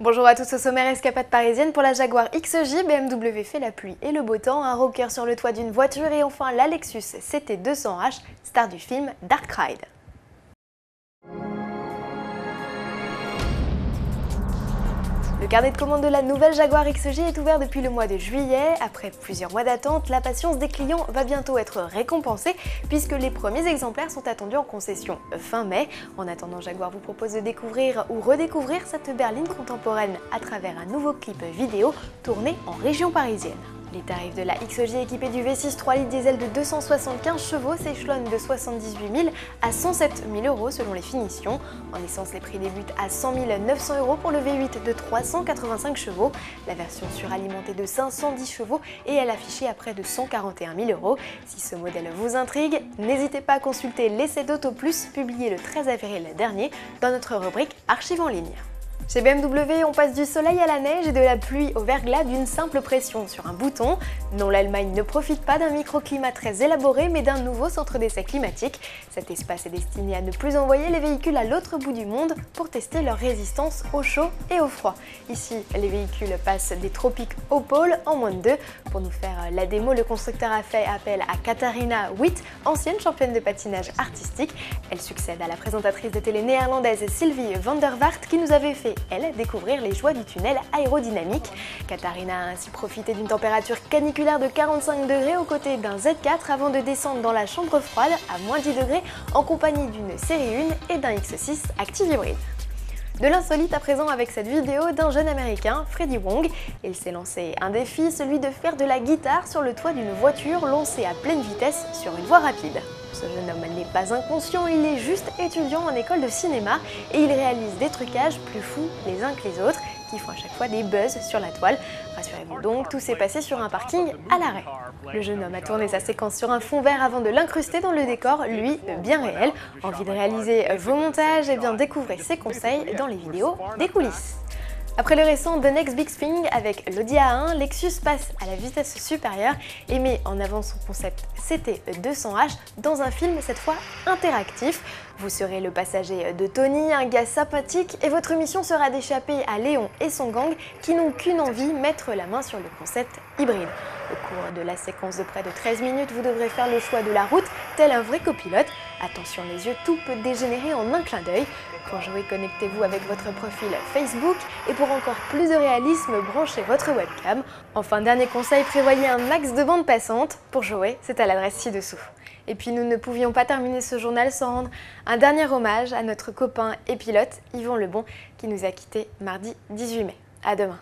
Bonjour à tous, au sommaire escapade parisienne pour la Jaguar XJ, BMW fait la pluie et le beau temps, un rocker sur le toit d'une voiture et enfin la Lexus CT200H, star du film Dark Ride. Le carnet de commande de la nouvelle Jaguar XJ est ouvert depuis le mois de juillet. Après plusieurs mois d'attente, la patience des clients va bientôt être récompensée puisque les premiers exemplaires sont attendus en concession fin mai. En attendant, Jaguar vous propose de découvrir ou redécouvrir cette berline contemporaine à travers un nouveau clip vidéo tourné en région parisienne. Les tarifs de la XJ équipée du V6 3 litres diesel de 275 chevaux s'échelonnent de 78 000 à 107 000 euros selon les finitions. En essence, les prix débutent à 100 900 euros pour le V8 de 385 chevaux, la version suralimentée de 510 chevaux et elle affichée à près de 141 000 euros. Si ce modèle vous intrigue, n'hésitez pas à consulter l'essai d'Auto Plus publié le 13 avril dernier dans notre rubrique Archives en ligne. Chez BMW, on passe du soleil à la neige et de la pluie au verglas d'une simple pression sur un bouton. Non, l'Allemagne ne profite pas d'un microclimat très élaboré, mais d'un nouveau centre d'essai climatique. Cet espace est destiné à ne plus envoyer les véhicules à l'autre bout du monde pour tester leur résistance au chaud et au froid. Ici, les véhicules passent des tropiques au pôle en moins de 2. Pour nous faire la démo, le constructeur a fait appel à Katharina Witt, ancienne championne de patinage artistique. Elle succède à la présentatrice de télé néerlandaise Sylvie van der Vaart qui nous avait fait découvrir les joies du tunnel aérodynamique. Katharina a ainsi profité d'une température caniculaire de 45 degrés aux côtés d'un Z4 avant de descendre dans la chambre froide à moins 10 degrés en compagnie d'une série 1 et d'un X6 Active Hybrid. De l'insolite à présent avec cette vidéo d'un jeune américain, Freddie Wong. Il s'est lancé un défi, celui de faire de la guitare sur le toit d'une voiture lancée à pleine vitesse sur une voie rapide. Ce jeune homme n'est pas inconscient, il est juste étudiant en école de cinéma et il réalise des trucages plus fous les uns que les autres qui font à chaque fois des buzz sur la toile. Rassurez-vous donc, tout s'est passé sur un parking à l'arrêt. Le jeune homme a tourné sa séquence sur un fond vert avant de l'incruster dans le décor, lui, bien réel. Envie de réaliser vos montages? Eh bien découvrez ses conseils dans les vidéos des coulisses. Après le récent The Next Big Thing avec l'Audi A1, Lexus passe à la vitesse supérieure et met en avant son concept CT200H dans un film cette fois interactif. Vous serez le passager de Tony, un gars sympathique, et votre mission sera d'échapper à Léon et son gang qui n'ont qu'une envie, mettre la main sur le concept hybride. Au cours de la séquence de près de 13 minutes, vous devrez faire le choix de la route, tel un vrai copilote. Attention les yeux, tout peut dégénérer en un clin d'œil. Pour jouer, connectez-vous avec votre profil Facebook et pour encore plus de réalisme, branchez votre webcam. Enfin, dernier conseil, prévoyez un max de bande passante. Pour jouer, c'est à l'adresse ci-dessous. Et puis nous ne pouvions pas terminer ce journal sans rendre un dernier hommage à notre copain et pilote Yvon Lebon qui nous a quittés mardi 18 mai. À demain.